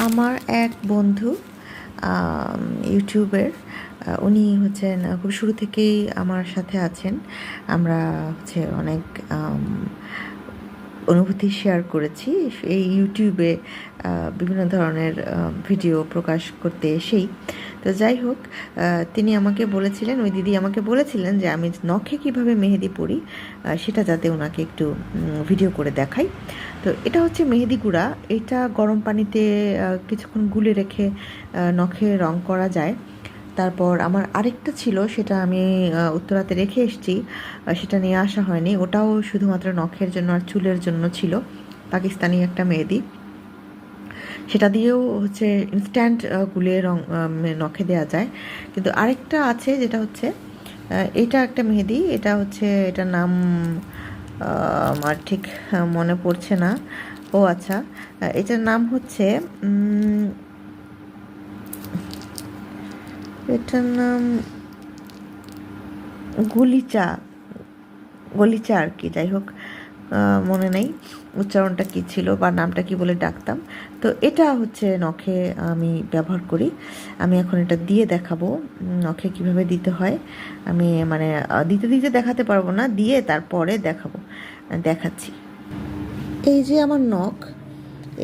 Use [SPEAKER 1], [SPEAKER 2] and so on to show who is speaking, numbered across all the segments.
[SPEAKER 1] আমার এক বন্ধু ইউটিউবের উনি হচ্ছেন খুব শুরু থেকেই আমার সাথে আছেন। আমরা হচ্ছে অনেক অনুভূতি শেয়ার করেছি এই ইউটিউবে বিভিন্ন ধরনের ভিডিও প্রকাশ করতে এসেই। তো যাই হোক, তিনি আমাকে বলেছিলেন, ওই দিদি আমাকে বলেছিলেন যে আমি নখে কীভাবে মেহেদি পরি সেটা যাতে ওনাকে একটু ভিডিও করে দেখাই। তো এটা হচ্ছে মেহেদি গুঁড়া। এটা গরম পানিতে কিছুক্ষণ গুলে রেখে নখে রং করা যায়। তারপর আমার আরেকটা ছিল, সেটা আমি উত্তরাতে রেখে এসেছি, সেটা নিয়ে আসা হয়নি। ওটাও শুধুমাত্র নখের জন্য আর চুলের জন্য ছিল, পাকিস্তানি একটা মেহেদি। সেটা দিয়েও হচ্ছে ইনস্ট্যান্ট গুলে রং নখে দেওয়া যায়। কিন্তু আরেকটা আছে যেটা হচ্ছে এটা একটা মেহেদি, এটা হচ্ছে এটার নাম আমার ঠিক মনে পড়ছে না। ও আচ্ছা, এটার নাম হচ্ছে এটার নাম গলিচা আর কি। যাই হোক, মনে নেই উচ্চারণটা কী ছিল বা নামটা কি বলে ডাকতাম। তো এটা হচ্ছে নখে আমি ব্যবহার করি। আমি এখন এটা দিয়ে দেখাবো নখে কিভাবে দিতে হয়। আমি মানে দিতে দিতে দেখাতে পারবো না, দিয়ে তারপরে দেখাচ্ছি। এই যে আমার নখ,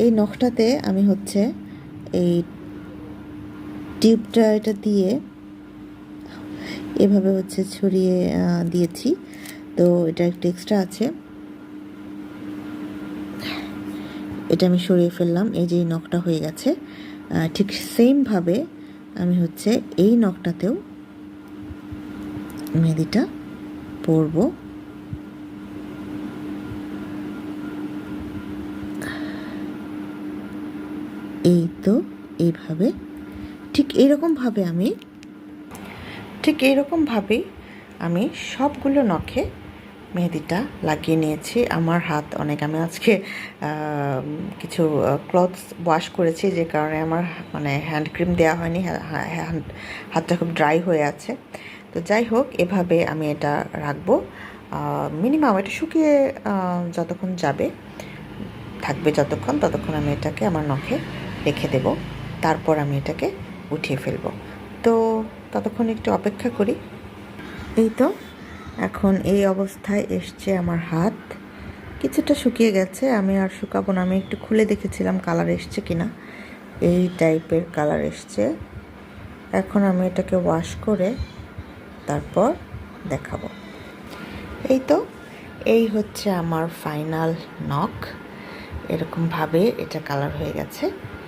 [SPEAKER 1] এই নখটাতে আমি হচ্ছে এই টিউবটা এটা দিয়ে এভাবে হচ্ছে ছড়িয়ে দিয়েছি। তো এটা একটু এক্সট্রা আছে, এটা আমি সরিয়ে ফেললাম। এই যে এই নখটা হয়ে গেছে। ঠিক সেমভাবে আমি হচ্ছে এই নখটাতেও মেহেদিটা পরব। এই তো এইভাবে, ঠিক এইরকমভাবেই আমি সবগুলো নখে মেহেদিটা লাগিয়ে নিয়েছি। আমার হাত অনেক, আমি আজকে কিছু ক্লথস ওয়াশ করেছি, যে কারণে আমার মানে হ্যান্ড ক্রিম দেওয়া হয়নি, হাতটা খুব ড্রাই হয়ে আছে। তো যাই হোক, এভাবে আমি এটা রাখবো মিনিমাম, এটা শুকিয়ে যতক্ষণ থাকবে ততক্ষণ আমি এটাকে আমার নখে রেখে দেব। তারপর আমি এটাকে উঠিয়ে ফেলবো। তো ততক্ষণ একটু অপেক্ষা করি। এই তো এখন এই অবস্থায় এসছে আমার হাত, কিছুটা শুকিয়ে গেছে। আমি আর শুকাবো না, আমি একটু খুলে দেখেছিলাম কালার এসছে কিনা। এই টাইপের কালার এসছে। এখন আমি এটাকে ওয়াশ করে তারপর দেখাবো। এই তো, এই হচ্ছে আমার ফাইনাল নখ। এরকমভাবে এটা কালার হয়ে গেছে।